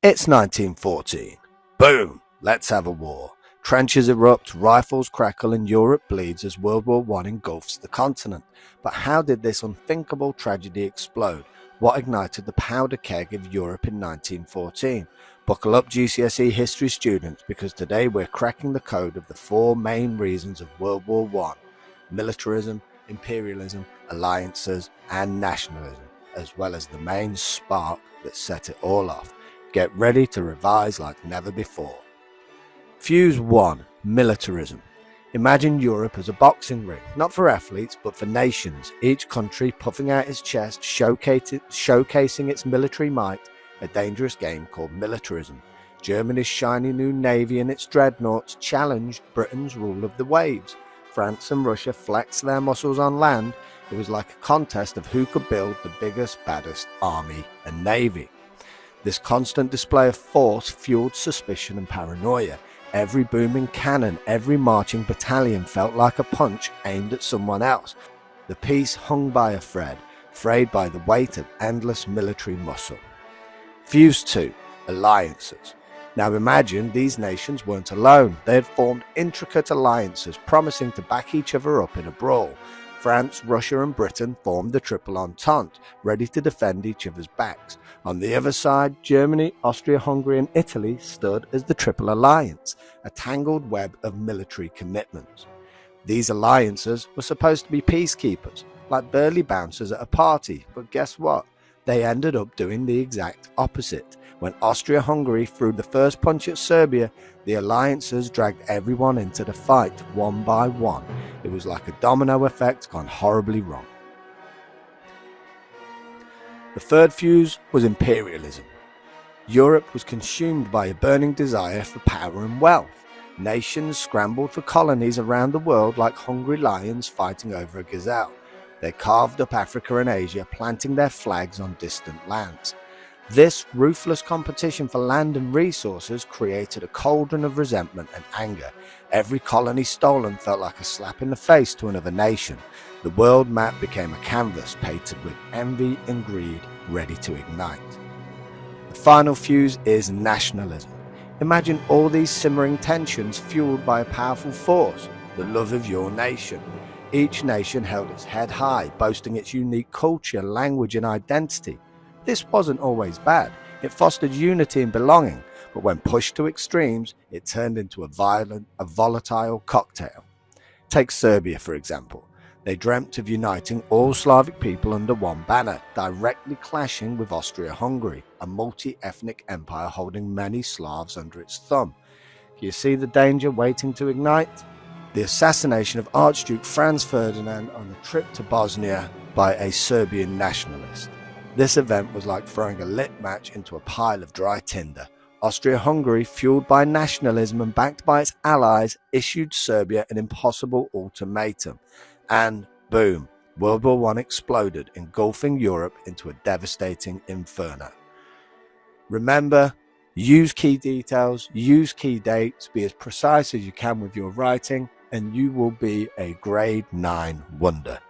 It's 1914. Boom! Let's have a war. Trenches erupt, rifles crackle, and Europe bleeds as World War I engulfs the continent. But how did this unthinkable tragedy explode? What ignited the powder keg of Europe in 1914? Buckle up, GCSE history students, because today we're cracking the code of the four main reasons of World War I: militarism, imperialism, alliances, and nationalism, as well as the main spark that set it all off. Get ready to revise like never before. Fuse 1. Militarism. Imagine Europe as a boxing ring, not for athletes but for nations, each country puffing out its chest, showcasing its military might, a dangerous game called militarism. Germany's shiny new navy and its dreadnoughts challenged Britain's rule of the waves. France and Russia flexed their muscles on land. It was like a contest of who could build the biggest, baddest army and navy. This constant display of force fueled suspicion and paranoia. Every booming cannon, every marching battalion felt like a punch aimed at someone else. The peace hung by a thread, frayed by the weight of endless military muscle. Fuse 2. Alliances. Now imagine these nations weren't alone. They had formed intricate alliances, promising to back each other up in a brawl. France, Russia and Britain formed the Triple Entente, ready to defend each other's backs. On the other side, Germany, Austria-Hungary and Italy stood as the Triple Alliance, a tangled web of military commitments. These alliances were supposed to be peacekeepers, like burly bouncers at a party, but guess what? They ended up doing the exact opposite. When Austria-Hungary threw the first punch at Serbia, the alliances dragged everyone into the fight, one by one. It was like a domino effect gone horribly wrong. The third fuse was imperialism. Europe was consumed by a burning desire for power and wealth. Nations scrambled for colonies around the world like hungry lions fighting over a gazelle. They carved up Africa and Asia, planting their flags on distant lands. This ruthless competition for land and resources created a cauldron of resentment and anger. Every colony stolen felt like a slap in the face to another nation. The world map became a canvas painted with envy and greed, ready to ignite. The final fuse is nationalism. Imagine all these simmering tensions fueled by a powerful force, the love of your nation. Each nation held its head high, boasting its unique culture, language and identity. This wasn't always bad. It fostered unity and belonging, but when pushed to extremes, it turned into a volatile cocktail. Take Serbia, for example. They dreamt of uniting all Slavic people under one banner, directly clashing with Austria-Hungary, a multi-ethnic empire holding many Slavs under its thumb. Can you see the danger waiting to ignite? The assassination of Archduke Franz Ferdinand on a trip to Bosnia by a Serbian nationalist. This event was like throwing a lit match into a pile of dry tinder. Austria-Hungary, fueled by nationalism and backed by its allies, issued Serbia an impossible ultimatum. And boom, World War I exploded, engulfing Europe into a devastating inferno. Remember, use key details, use key dates, be as precise as you can with your writing, and you will be a grade 9 wonder.